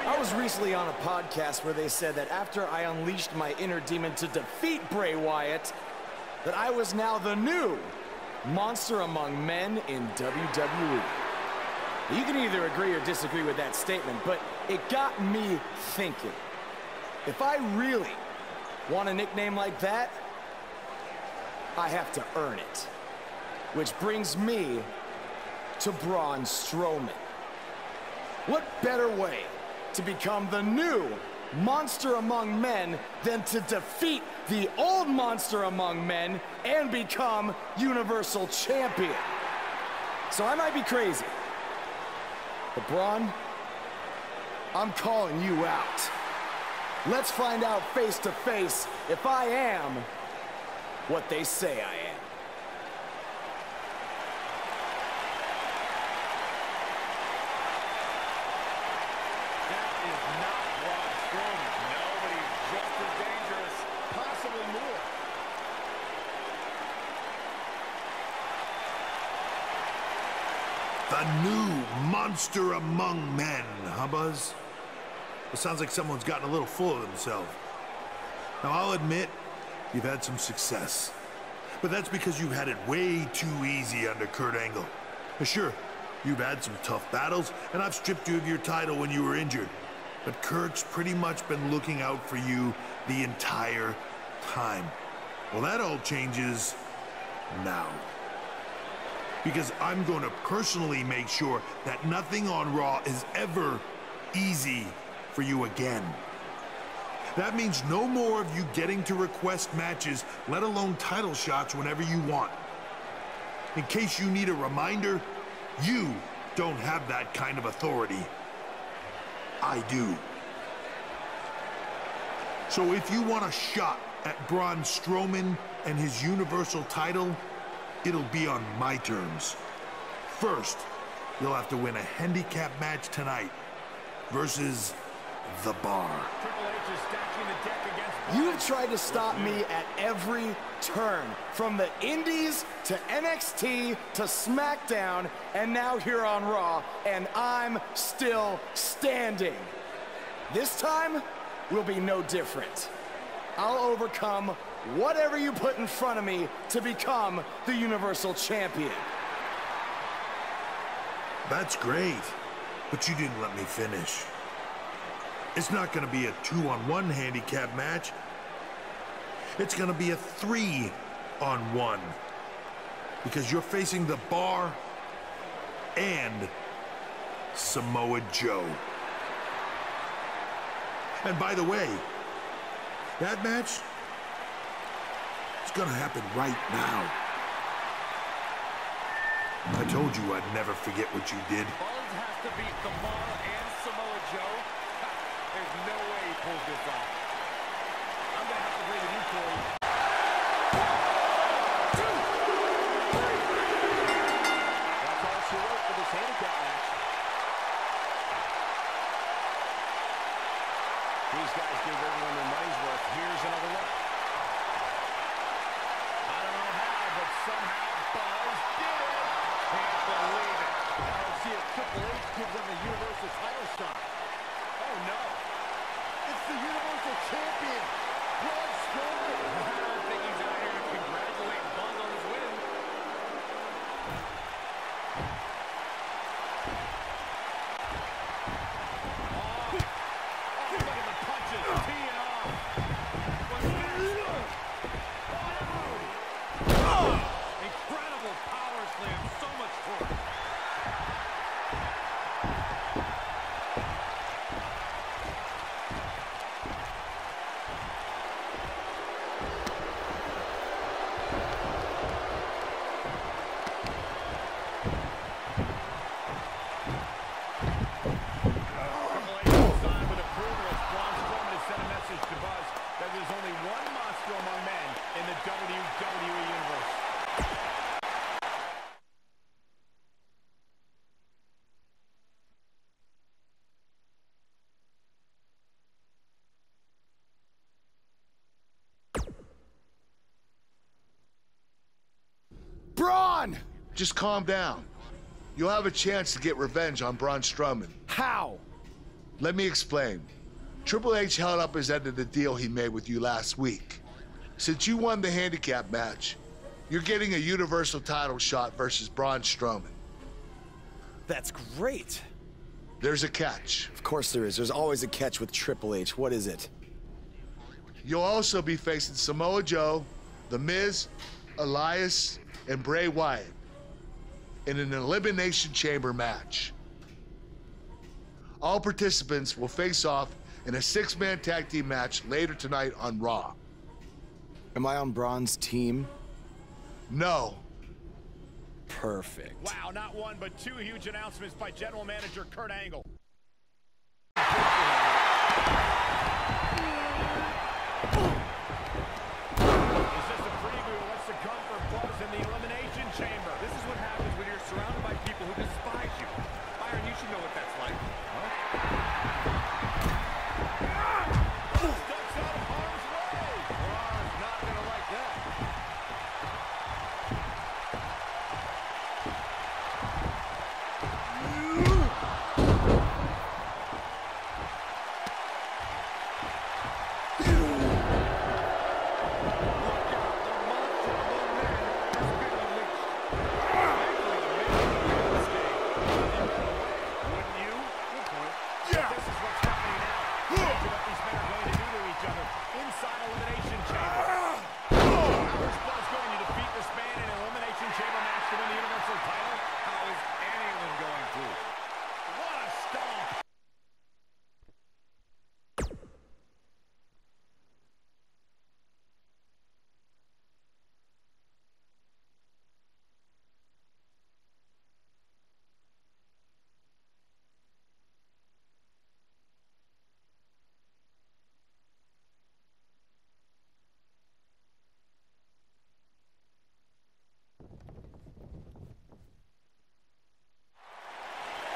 I was recently on a podcast where they said that after I unleashed my inner demon to defeat Bray Wyatt, that I was now the new monster among men in WWE. You can either agree or disagree with that statement, but it got me thinking. If I really want a nickname like that, I have to earn it. Which brings me to Braun Strowman. What better way to become the new monster among men than to defeat the old monster among men and become Universal Champion? So I might be crazy, but Braun, I'm calling you out. Let's find out face to face if I am what they say I am. That is not Braun Strowman. No, but he's just as dangerous, possibly more. The new monster among men, huh, Buzz? It sounds like someone's gotten a little full of themselves. Now, I'll admit, you've had some success. But that's because you've had it way too easy under Kurt Angle. Sure, you've had some tough battles, and I've stripped you of your title when you were injured. But Kurt's pretty much been looking out for you the entire time. Well, that all changes now. Because I'm going to personally make sure that nothing on Raw is ever easy for you again. That means no more of you getting to request matches, let alone title shots whenever you want. In case you need a reminder, you don't have that kind of authority. I do. So if you want a shot at Braun Strowman and his Universal title, it'll be on my terms. First, you'll have to win a handicap match tonight versus The Bar. Triple H is stacking the deck against Braun. You've tried to stop me at every turn, from the Indies to NXT to SmackDown, and now here on Raw, and I'm still standing. This time will be no different. I'll overcome whatever you put in front of me to become the Universal Champion. That's great, but you didn't let me finish. It's not going to be a 2-on-1 handicap match. It's going to be a 3-on-1. Because you're facing The Bar and Samoa Joe. And by the way, that match is going to happen right now. I told you I'd never forget what you did. Buzz has to beat The Bar and Samoa Joe. There's no way he pulls this off. I'm going to have to bring it in for you. 1, 2, 3. That's all she wrote for this handicap match. These guys gave everyone their money's worth. Here's another look. I don't know how, but somehow Buzz did it. Can't believe it. I don't see if Triple H gives them the Universal title shot. Oh, no. It's the Universal Champion, Braun Strowman. I don't think he's out here to congratulate Buzz on his win. Oh, look at the punches, teeing off. What's next? Oh, incredible power slam, so much torque. There's only one monster among men in the WWE Universe. Braun! Just calm down. You'll have a chance to get revenge on Braun Strowman. How? Let me explain. Triple H held up his end of the deal he made with you last week. Since you won the handicap match, you're getting a Universal title shot versus Braun Strowman. That's great. There's a catch. Of course there is. There's always a catch with Triple H. What is it? You'll also be facing Samoa Joe, The Miz, Elias, and Bray Wyatt in an Elimination Chamber match. All participants will face off in a 6-man tag team match later tonight on Raw. Am I on Braun's team? No. Perfect. Wow, not one, but two huge announcements by General Manager Kurt Angle. Is this a preview of what's to come for Buzz in the Elimination Chamber? This is what happens when you're surrounded by people who despise you. Byron, you should know what that's like. Huh? Steps out of harm's way. Braun's not going to like that.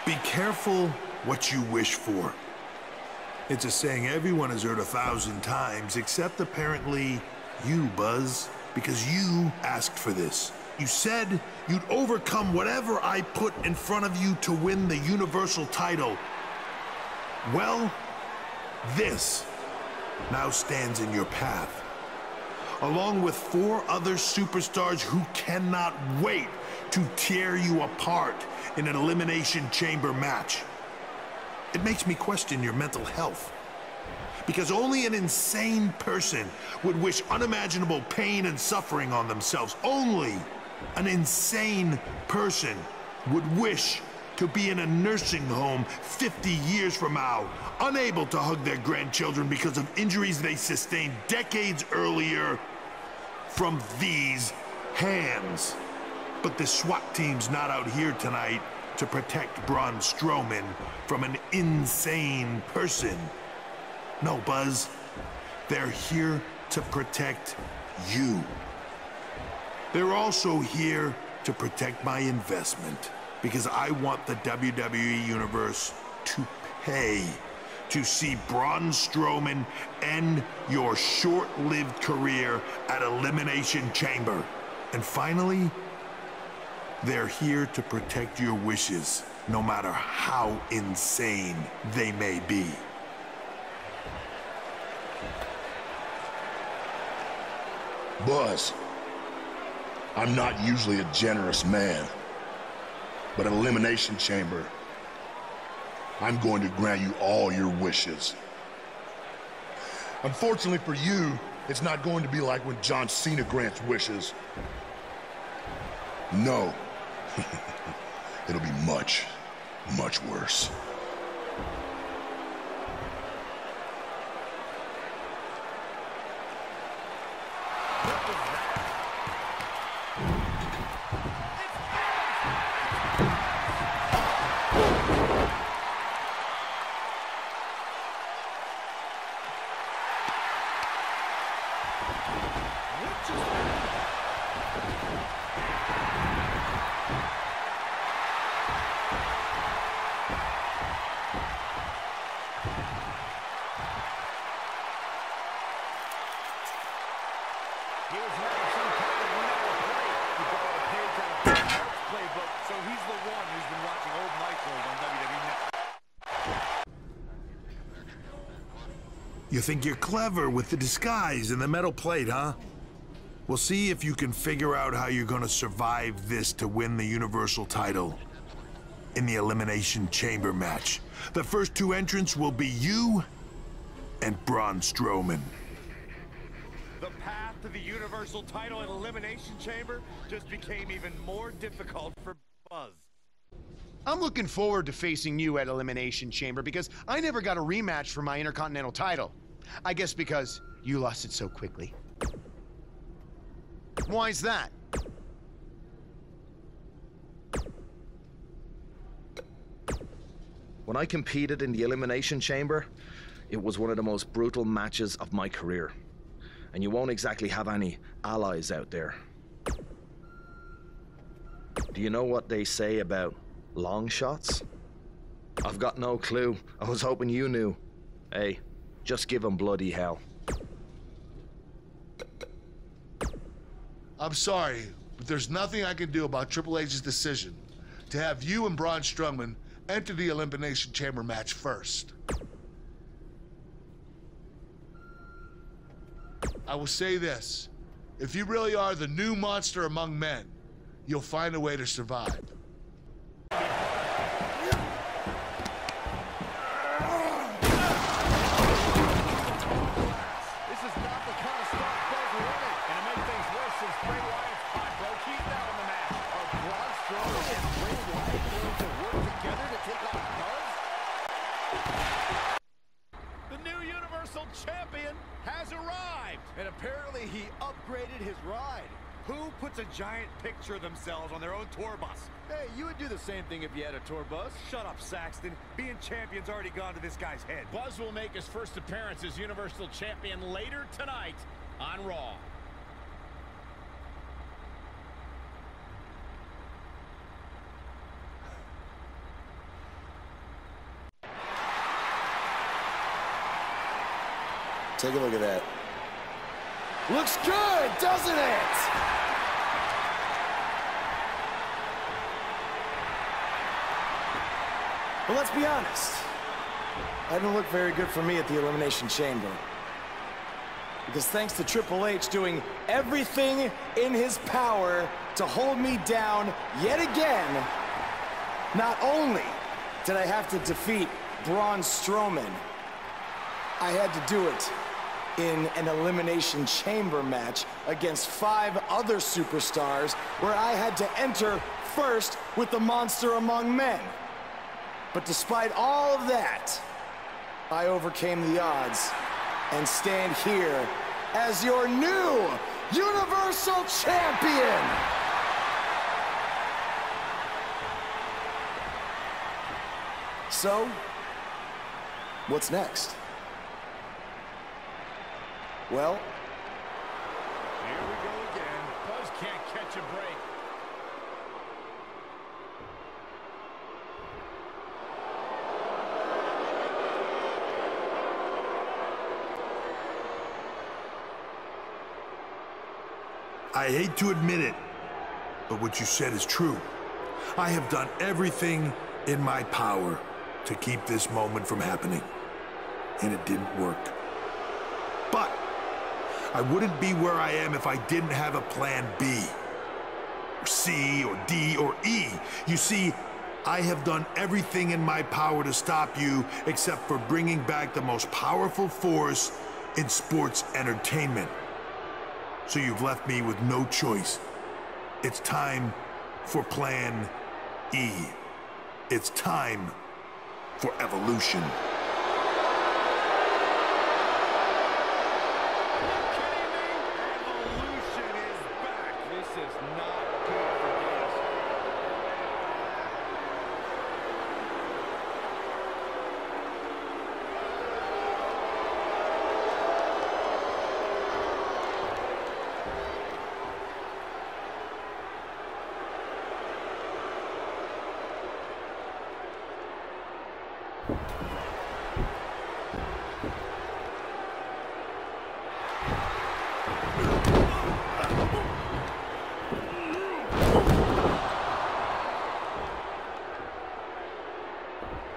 Be careful what you wish for. It's a saying everyone has heard 1,000 times, except apparently you, Buzz, because you asked for this. You said you'd overcome whatever I put in front of you to win the Universal title. Well, this now stands in your path, along with 4 other superstars who cannot wait to tear you apart in an Elimination Chamber match. It makes me question your mental health, because only an insane person would wish unimaginable pain and suffering on themselves. Only an insane person would wish to be in a nursing home 50 years from now, unable to hug their grandchildren because of injuries they sustained decades earlier from these hands. But the SWAT team's not out here tonight to protect Braun Strowman from an insane person. No, Buzz. They're here to protect you. They're also here to protect my investment, because I want the WWE Universe to pay to see Braun Strowman end your short-lived career at Elimination Chamber. And finally, they're here to protect your wishes, no matter how insane they may be. Buzz, I'm not usually a generous man, but at Elimination Chamber, I'm going to grant you all your wishes. Unfortunately for you, it's not going to be like when John Cena grants wishes. No. It'll be much, much worse. You think you're clever with the disguise and the metal plate, huh? We'll see if you can figure out how you're gonna survive this to win the Universal title in the Elimination Chamber match. The first two entrants will be you and Braun Strowman. The path to the Universal title and Elimination Chamber just became even more difficult for Buzz. I'm looking forward to facing you at Elimination Chamber because I never got a rematch for my Intercontinental title. I guess because you lost it so quickly. Why's that? When I competed in the Elimination Chamber, it was one of the most brutal matches of my career. And you won't exactly have any allies out there. Do you know what they say about long shots? I've got no clue. I was hoping you knew. Hey, just give them bloody hell. I'm sorry, but there's nothing I can do about Triple H's decision to have you and Braun Strowman enter the Elimination Chamber match first. I will say this, if you really are the new monster among men, you'll find a way to survive. Champion has arrived, and apparently he upgraded his ride. Who puts a giant picture of themselves on their own tour bus? Hey, you would do the same thing if you had a tour bus. Shut up, Saxton. Being champion's already gone to this guy's head. Buzz will make his first appearance as Universal Champion later tonight on Raw. Take a look at that. Looks good, doesn't it? But let's be honest. That didn't look very good for me at the Elimination Chamber. Because thanks to Triple H doing everything in his power to hold me down yet again, not only did I have to defeat Braun Strowman, I had to do it in an Elimination Chamber match against 5 other superstars where I had to enter first with the monster among men. But despite all of that, I overcame the odds and stand here as your new Universal Champion! So, what's next? Well, here we go again. Buzz can't catch a break. I hate to admit it, but what you said is true. I have done everything in my power to keep this moment from happening, and it didn't work. But I wouldn't be where I am if I didn't have a plan B, or C, or D, or E. You see, I have done everything in my power to stop you except for bringing back the most powerful force in sports entertainment. So you've left me with no choice. It's time for Plan E. It's time for evolution.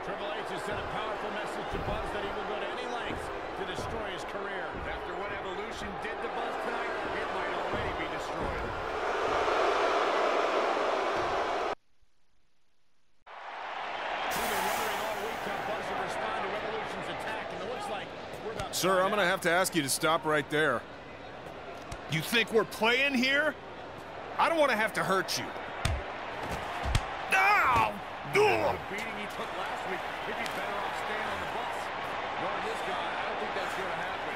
Triple H has sent a powerful message to Buzz that he will go to any lengths to destroy Sir, I'm gonna have to ask you to stop right there. You think we're playing here? I don't want to have to hurt you. Ow! The beating he took last week, he'd be better off staying on the bus. Knowing this guy, I don't think that's going to happen.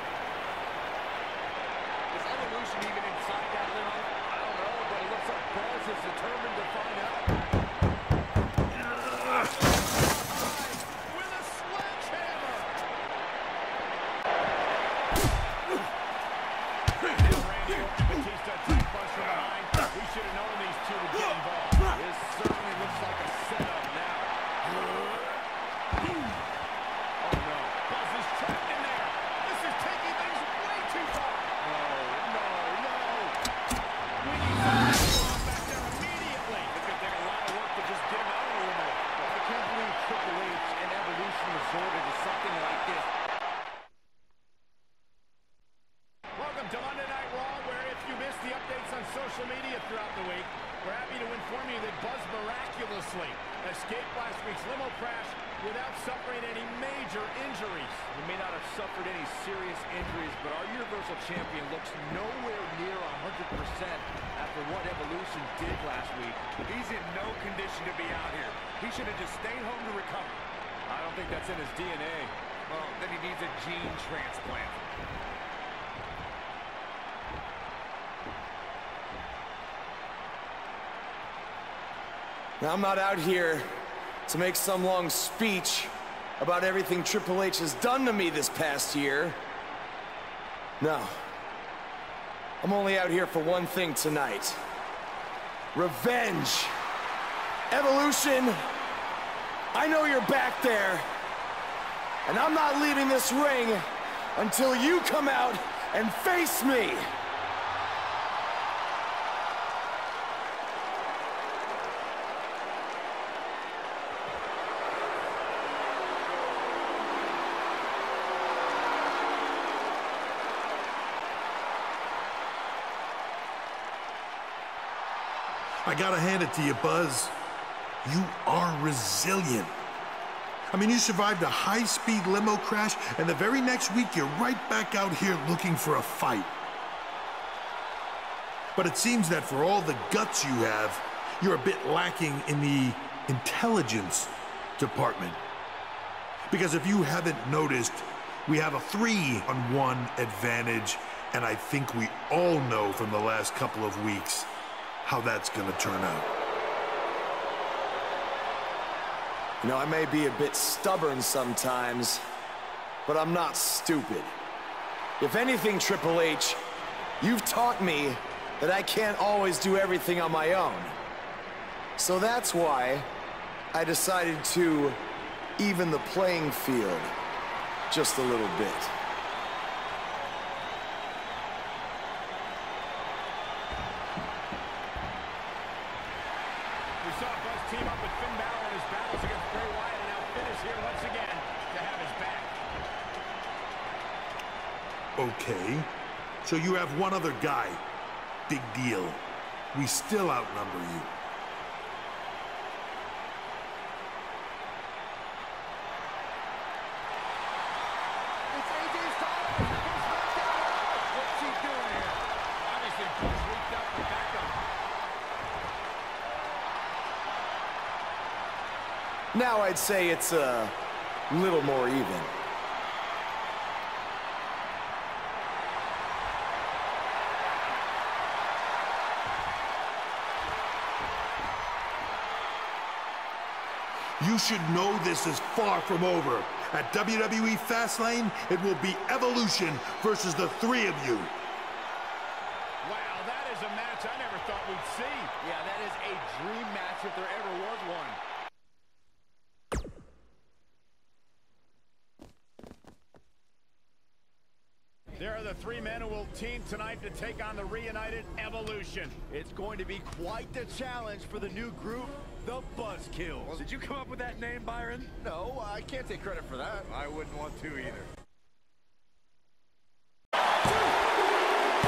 Is Evolution even inside that limo? I don't know, but it looks like Buzz is determined to find out. With a sledgehammer! Batista tight punch from behind. We should have known these two would get involved. This certainly looks like a setup now. Oh no. Buzz is trapped in there. This is taking things way too far. No. We need something back there immediately. It's going to take a lot of work to just get him out of the room. I can't believe Triple H and Evolution resorted to something like this. Welcome to Monday Night Raw, where if you missed the updates on social media throughout the week, we're happy to inform you that Buzz miraculously escaped last week's limo crash without suffering any major injuries. He may not have suffered any serious injuries, but our Universal Champion looks nowhere near 100% after what Evolution did last week. He's in no condition to be out here. He should have just stayed home to recover. I don't think that's in his DNA. Well, then he needs a gene transplant. Now, I'm not out here to make some long speech about everything Triple H has done to me this past year. No. I'm only out here for one thing tonight. Revenge. Evolution, I know you're back there, and I'm not leaving this ring until you come out and face me. I gotta hand it to you, Buzz. You are resilient. I mean, you survived a high-speed limo crash, and the very next week, you're right back out here looking for a fight. But it seems that for all the guts you have, you're a bit lacking in the intelligence department. Because if you haven't noticed, we have a 3-on-1 advantage, and I think we all know from the last couple of weeks how that's gonna turn out. You know, I may be a bit stubborn sometimes, but I'm not stupid. If anything, Triple H, you've taught me that I can't always do everything on my own. So that's why I decided to even the playing field just a little bit. We saw Buzz team up with Finn Balor in his battles against Bray Wyatt, and now Finn is here once again to have his back. Okay, so you have one other guy. Big deal. We still outnumber you. It's AJ's time. What's he doing here? Obviously, Buzz reached out for backup. Now I'd say it's a little more even. You should know this is far from over. At WWE Fastlane, it will be Evolution versus the three of you. Wow, that is a match I never thought we'd see. Yeah, that is a dream match if there ever was one. There are the three men who will team tonight to take on the reunited Evolution. It's going to be quite the challenge for the new group, the Buzzkills. Did you come up with that name, Byron? No, I can't take credit for that. I wouldn't want to either.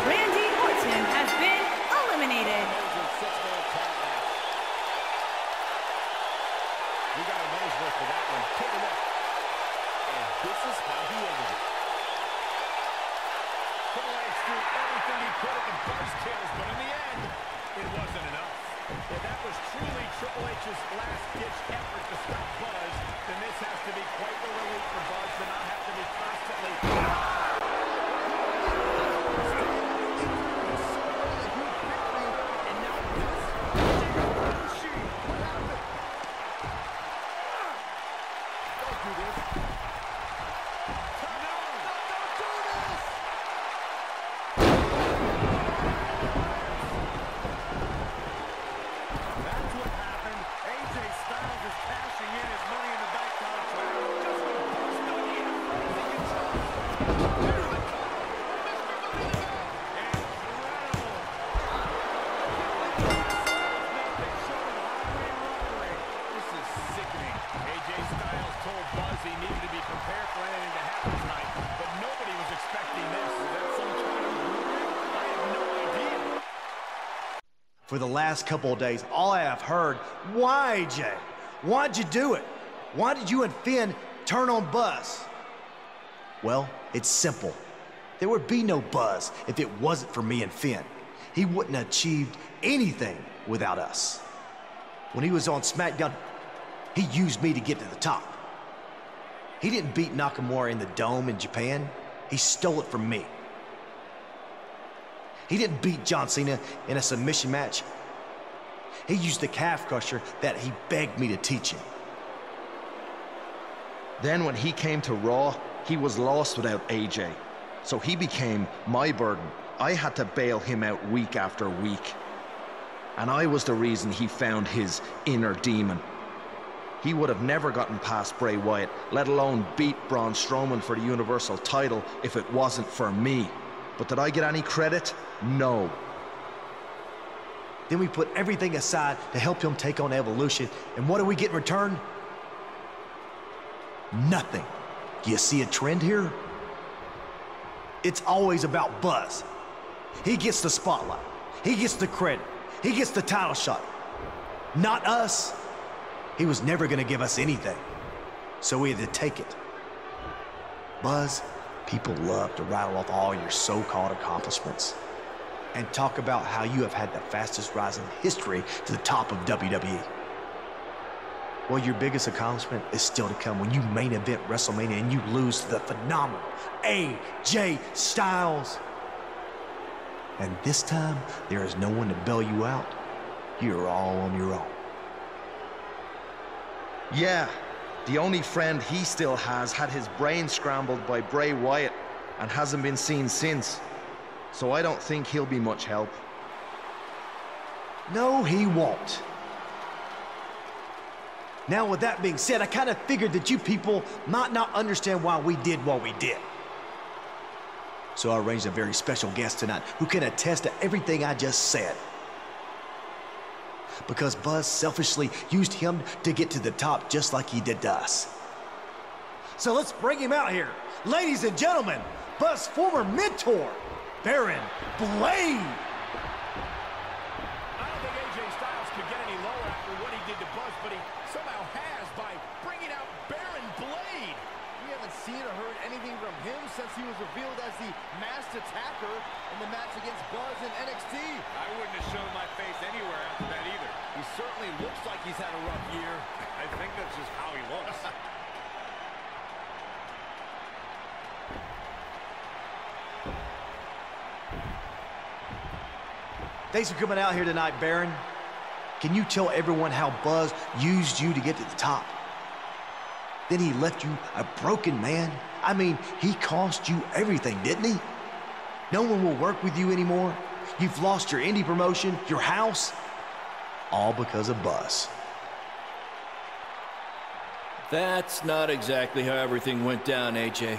Randy Orton has been eliminated. We got a nose work for that one. Take a look. And this is how he ended it. credit to buzzkills, but in the end, it wasn't enough. If that was truly Triple H's last-ditch effort to stop Buzz, then this has to be quite the relief for Buzz to not have to be constantly... For the last couple of days, all I have heard, why, Jay? Why'd you do it? Why did you and Finn turn on Buzz? Well, it's simple. There would be no Buzz if it wasn't for me and Finn. He wouldn't have achieved anything without us. When he was on SmackDown, he used me to get to the top. He didn't beat Nakamura in the Dome in Japan. He stole it from me. He didn't beat John Cena in a submission match. He used the calf crusher that he begged me to teach him. Then when he came to Raw, he was lost without AJ. So he became my burden. I had to bail him out week after week. And I was the reason he found his inner demon. He would have never gotten past Bray Wyatt, let alone beat Braun Strowman for the Universal title if it wasn't for me. But did I get any credit? No. Then we put everything aside to help him take on Evolution, and what do we get in return? Nothing. Do you see a trend here? It's always about Buzz. He gets the spotlight. He gets the credit. He gets the title shot. Not us. He was never going to give us anything, so we had to take it. Buzz, people love to rattle off all your so-called accomplishments and talk about how you have had the fastest rise in history to the top of WWE. Well, your biggest accomplishment is still to come when you main event WrestleMania and you lose to the phenomenal AJ Styles. And this time, there is no one to bail you out. You're all on your own. Yeah, the only friend he still has had his brain scrambled by Bray Wyatt and hasn't been seen since. So I don't think he'll be much help. No, he won't. Now, with that being said, I kind of figured that you people might not understand why we did what we did. So I arranged a very special guest tonight who can attest to everything I just said. Because Buzz selfishly used him to get to the top just like he did to us. So let's bring him out here. Ladies and gentlemen, Buzz's former mentor, Baron Blade. I don't think AJ Styles could get any lower after what he did to Buzz, but he somehow has by bringing out Baron Blade. We haven't seen or heard anything from him since he was revealed as the masked attacker in the match against Buzz in NXT. I wouldn't have shown my face anywhere after that either. He certainly looks like he's had a rough year. I think that's just how he looks. Thanks for coming out here tonight, Baron. Can you tell everyone how Buzz used you to get to the top? Then he left you a broken man. I mean, he cost you everything, didn't he? No one will work with you anymore. You've lost your indie promotion, your house, all because of Buzz. That's not exactly how everything went down, AJ.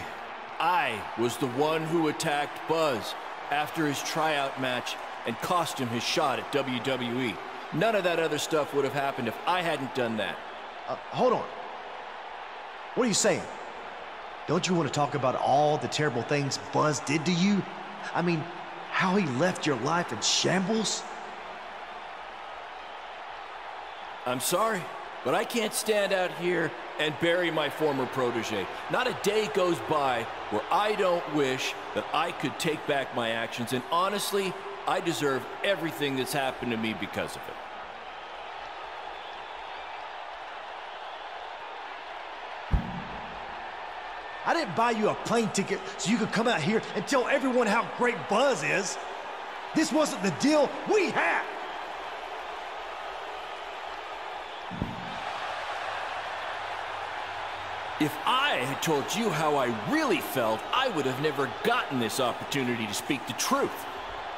I was the one who attacked Buzz after his tryout match and cost him his shot at WWE. None of that other stuff would have happened if I hadn't done that. Hold on. What are you saying? Don't you want to talk about all the terrible things Buzz did to you? I mean, how he left your life in shambles? I'm sorry. But I can't stand out here and bury my former protege. Not a day goes by where I don't wish that I could take back my actions, and honestly, I deserve everything that's happened to me because of it. I didn't buy you a plane ticket so you could come out here and tell everyone how great Buzz is. This wasn't the deal we had. If I had told you how I really felt, I would have never gotten this opportunity to speak the truth.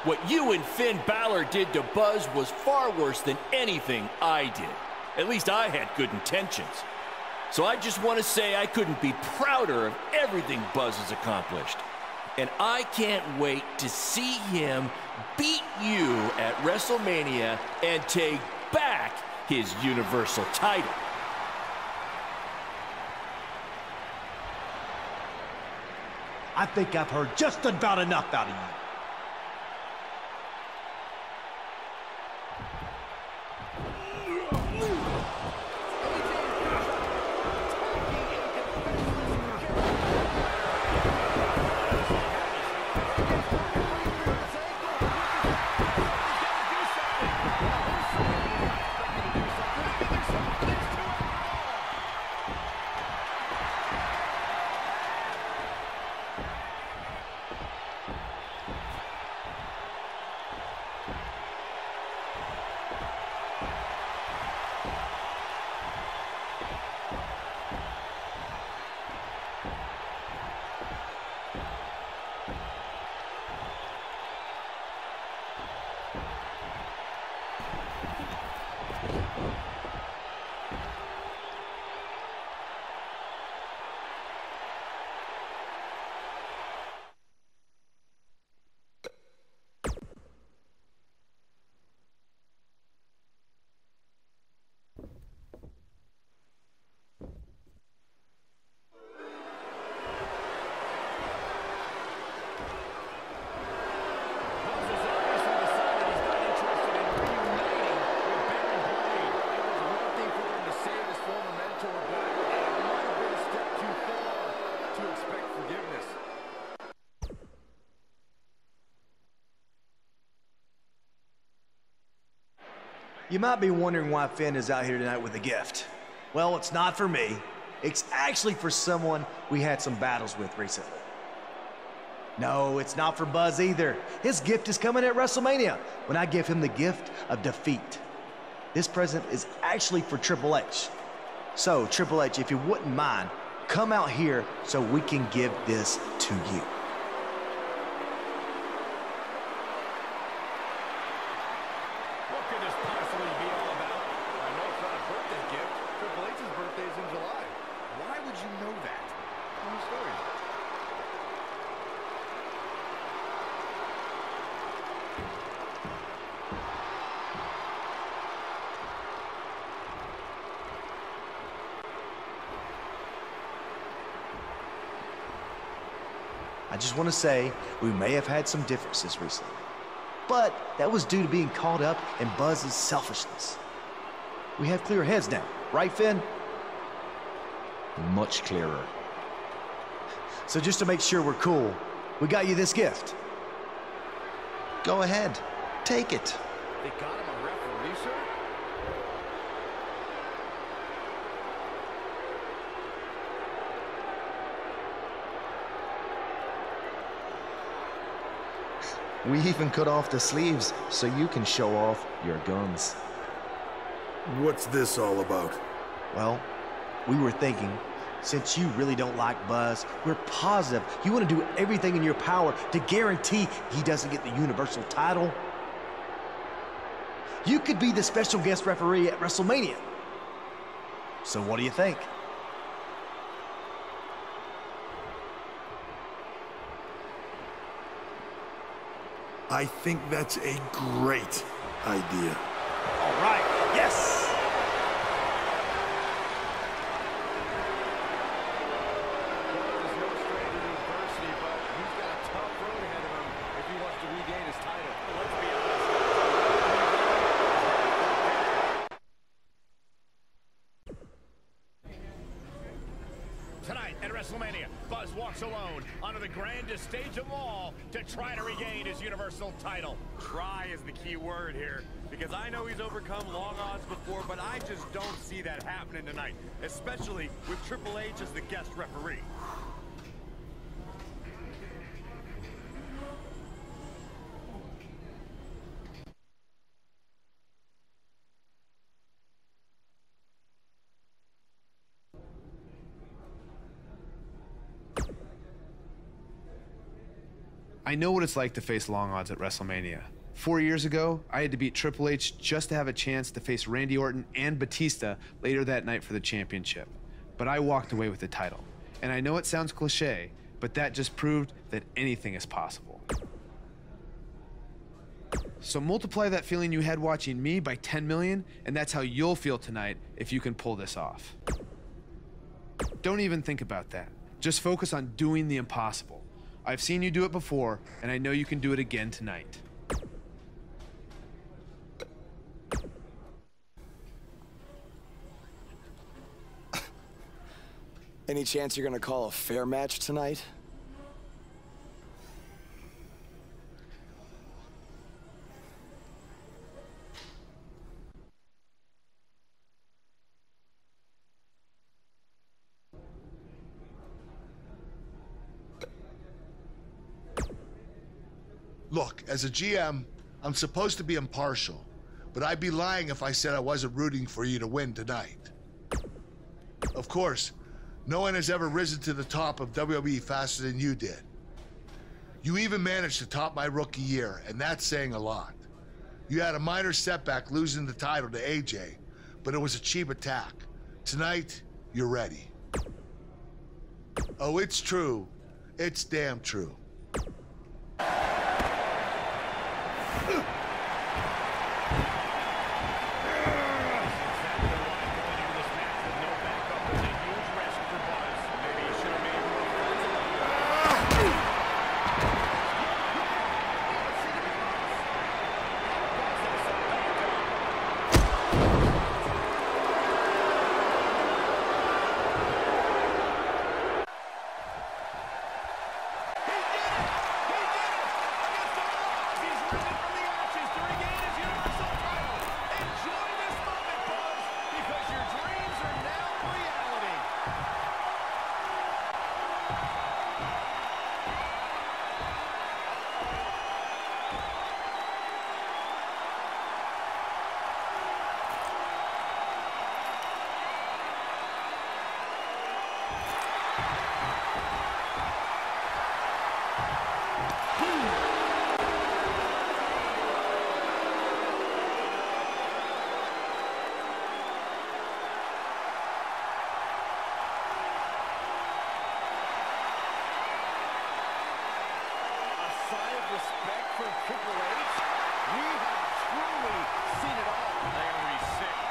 What you and Finn Balor did to Buzz was far worse than anything I did. At least I had good intentions. So I just want to say I couldn't be prouder of everything Buzz has accomplished. And I can't wait to see him beat you at WrestleMania and take back his Universal title. I think I've heard just about enough out of you. You might be wondering why Finn is out here tonight with a gift. Well, it's not for me. It's actually for someone we had some battles with recently. No, it's not for Buzz either. His gift is coming at WrestleMania when I give him the gift of defeat. This present is actually for Triple H. So, Triple H, if you wouldn't mind, come out here so we can give this to you. I just want to say we may have had some differences recently, but that was due to being caught up in Buzz's selfishness. We have clear heads now, right, Finn? Much clearer. So just to make sure we're cool, we got you this gift. Go ahead, take it. They got him a referee, sir? We even cut off the sleeves so you can show off your guns. What's this all about? Well, we were thinking, since you really don't like Buzz, we're positive you want to do everything in your power to guarantee he doesn't get the Universal title. You could be the special guest referee at WrestleMania. So what do you think? I think that's a great idea. All right, yes! WrestleMania, Buzz walks alone onto the grandest stage of all to try to regain his Universal title. Try is the key word here, because I know he's overcome long odds before, but I just don't see that happening tonight, especially with Triple H as the guest referee. I know what it's like to face long odds at WrestleMania. 4 years ago, I had to beat Triple H just to have a chance to face Randy Orton and Batista later that night for the championship. But I walked away with the title. And I know it sounds cliche, but that just proved that anything is possible. So multiply that feeling you had watching me by 10 million, and that's how you'll feel tonight if you can pull this off. Don't even think about that. Just focus on doing the impossible. I've seen you do it before, and I know you can do it again tonight. Any chance you're gonna call a fair match tonight? Look, as a GM, I'm supposed to be impartial, but I'd be lying if I said I wasn't rooting for you to win tonight. Of course, no one has ever risen to the top of WWE faster than you did. You even managed to top my rookie year, and that's saying a lot. You had a minor setback losing the title to AJ, but it was a cheap attack. Tonight, you're ready. Oh, it's true. It's damn true. Triple H, we have truly seen it all. Very sick.